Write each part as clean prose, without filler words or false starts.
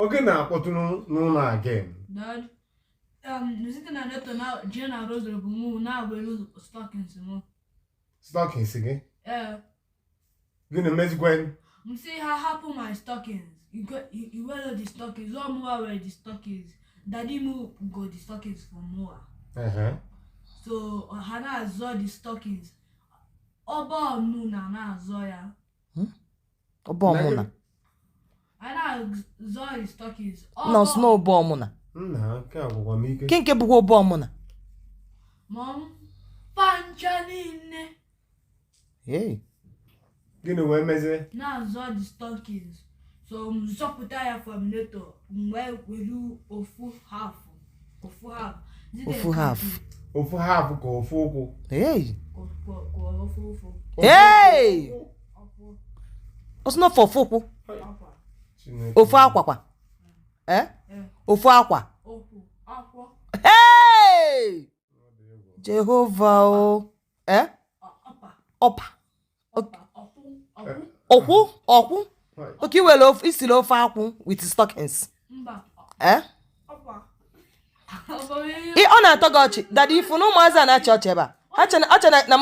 Okay, now what no again? Dad, you sitting on that now, Jenna Rose of Moon, now we lose stockings. Stockings again? Yeah. Gonna miss Gwen. You see how happen my stockings. You wear the stockings, all more wear the stockings. Daddy move go the stockings for more. So Hannah saw the stockings. Oba Nuna na Zoya. Oba Muna. Hannah saw the stockings. No, snow bomb Muna. No, can't go on me. Can't get Bobo Muna. Mom, Panchanine. Hey. Gonna wear meze. Now saw the stockings. So Zoputaya from later. Where will you ofu half? Ofu half. Ofu half. Ofu half go ofu. Hey. Ofu. Hey. It's not for foku. Ofu aqua. Eh? Ofu aqua. Hey. Jehovah. Oh. Eh? Opa. Oku. Okay, well, it's still off with stockings. Eh? I ona togochi that if no maza na church eba. Acha na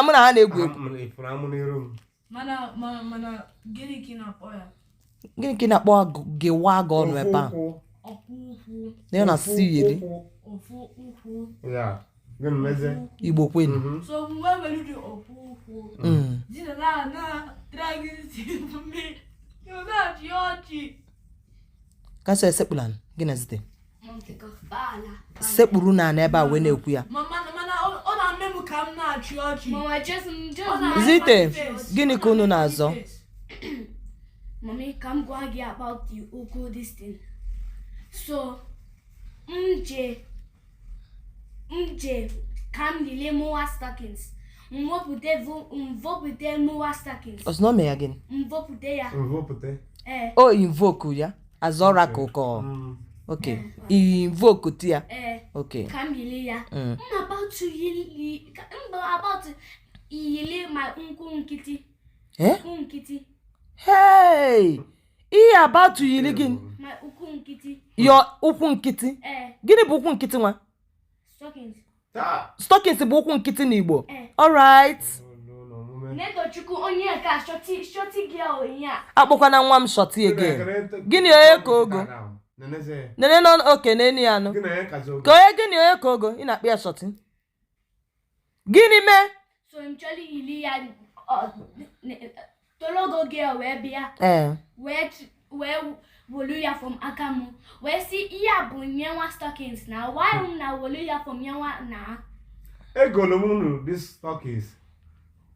muna ha na egwu egwu. Mana gini kina kpo gewa go no eba. Ne na si yeli. Yeah. Gonna meze. Igbo kwenu. So when will you do ofu? Dina na dragging for me. You not yochi. Kaso esepulan gina zite. Sekpuru na ebe a we na-ekwu ya. Mama, ọ na-eme m ka m na-achị ọchị. Mama, just Zite, gịnị ka unu na-azọ? Mommy, come go again about the Oko this thing. So, mje, come the more stockings. Mvopute more stockings. Osno me again. Mvopute ya. Mvopute. Oh, invoke ya. Azora koko. Okay. Invoke tia. Okay. Kamili ya. I'm about to yili my uncle nkiti. Eh? Nkiti. Hey! About to yili gin. My uncle nkiti. Your ukwu nkiti. Gini bụ ukwu nkiti nwa? Stockings. Stockings bụ ukwu nkiti n'Igbo. All right. Neto chuku onye ka shorty girl nya. Akpọkwana nwa m shorty again. Gini oye ka ogo? Nene non okay neni ano. Ko ye gini oye ka ogo? Ị na-akpị ya shorty. Gini me? So actually ili ya tologo girl we bia. Where woluya from Akamu. Where see iya bu nyewa stockings na. Why na woluya from nyewa na? Egolomunu this stockings.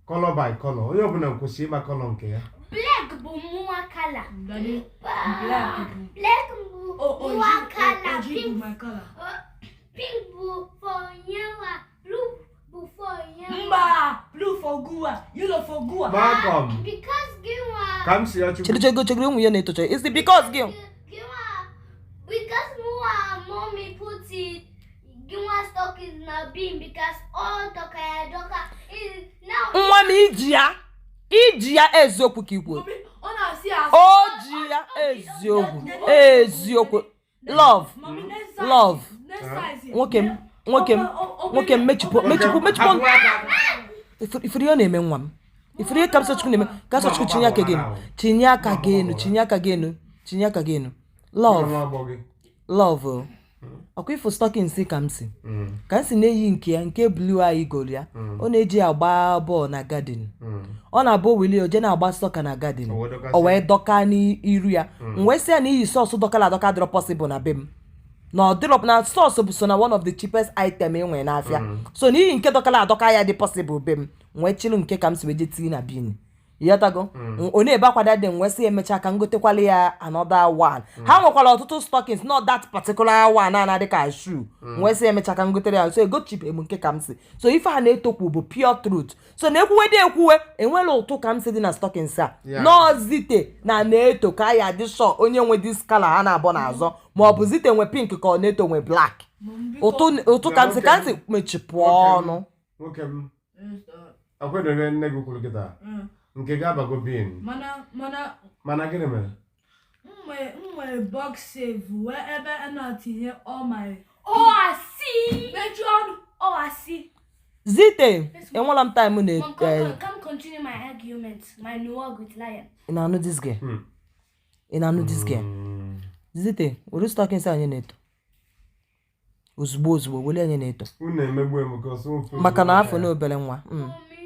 Color by color. Onye ọbụla nkwụsị ịgba color nke ya. Black bụ mụwa color. Black bụ mụwa color. Pink bụ for nyewa. Blue bụ for nyewa. Mba, blue for gua, yellow for gua. Malcolm. Because giwa. Come see you. Chegro ụmụ ya na-etocha. Is it because gị? Giwa. Because mụwa mommy put it. Giwa stock is na bin because all doka is now. Nwa m iji ya eziokwu ka ikwu. O ji ya eziokwu. Love. Nwoke m mechipu. Ifiri ọ na-eme nwa m. Ifiri ka Chukwu na-eme. Ka Chukwu chinye aka gị enu. Love. Ọkwa ifo stockings ka m si. Ka m si na-eyi nke blue anyị goro ya. Ọ na-eji agba bọọlụ na garden. Ọ na-abụ wili oje na-agba soccer na garden. O wee dọka n'iru ya. Wee sị ya na iyi sauce dọkala adọka dịrọ possible na be m. Na drop na sauce bụ so na one of the cheapest item enwe n'afịa. So na iyi nke dọkala adọka ya dị possible be m. Wee chilu nke ka m si weje tii na bin. Yatago one ebe akwada dị nwesị emecha ka ngotekwala ya another one. Ha nwekwala ọtụtụ stockings not that particular one na dị ka shoe. Nwesị emecha ka ngotere ya so ego cheap emu nke ka m si. So ife ha na-etokwu bụ pure truth. So na ekwuwe enwela ụtụ ka m si dị na stockings a. No zite na na-eto ka ya dị sure onye nwe this color ha na-abọ n'azọ ma ọ bụ zite nwe pink ka ọ na-eto nwe black. Ụtụ ka m si mechipụ ọnụ. Nwoke m. Akwedere nne gị kwuru kịta. Nke ga-abago bin. Mana gịnị mere? my box safe wherever I not here all my. Oh, I see. John. Oh, I see. Zite, enwela m time na Mom, come continue my argument. My no work with lion. ị na-anụ this girl. Ị na-anụ this girl. Zite, were stockings anyị na-eto. Ozugbo wele anyị na-eto. Unu emegbu emekọ Maka na afọ na obere nwa.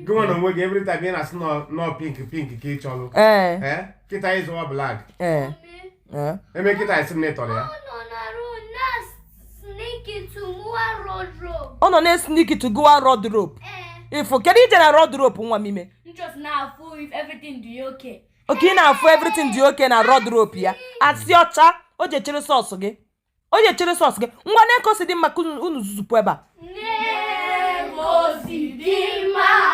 Go on onwe gị every time ị na-asị no pink ka ị chọrọ. Kịta ịzụwa black. Eme kịta isi m na-etọrọ ya. Ọ nọ na-sneak to go road rope. Ifo kedu ije na road rope nwa mime? Just now fool if everything do okay. Okay na afọ everything dị okay na road rope ya. Asị ọcha, o je chere sauce gị. O je chere sauce gị. Ngwa na-ekosi dị maka unu zuzupu ebe a. Negosi dị mma.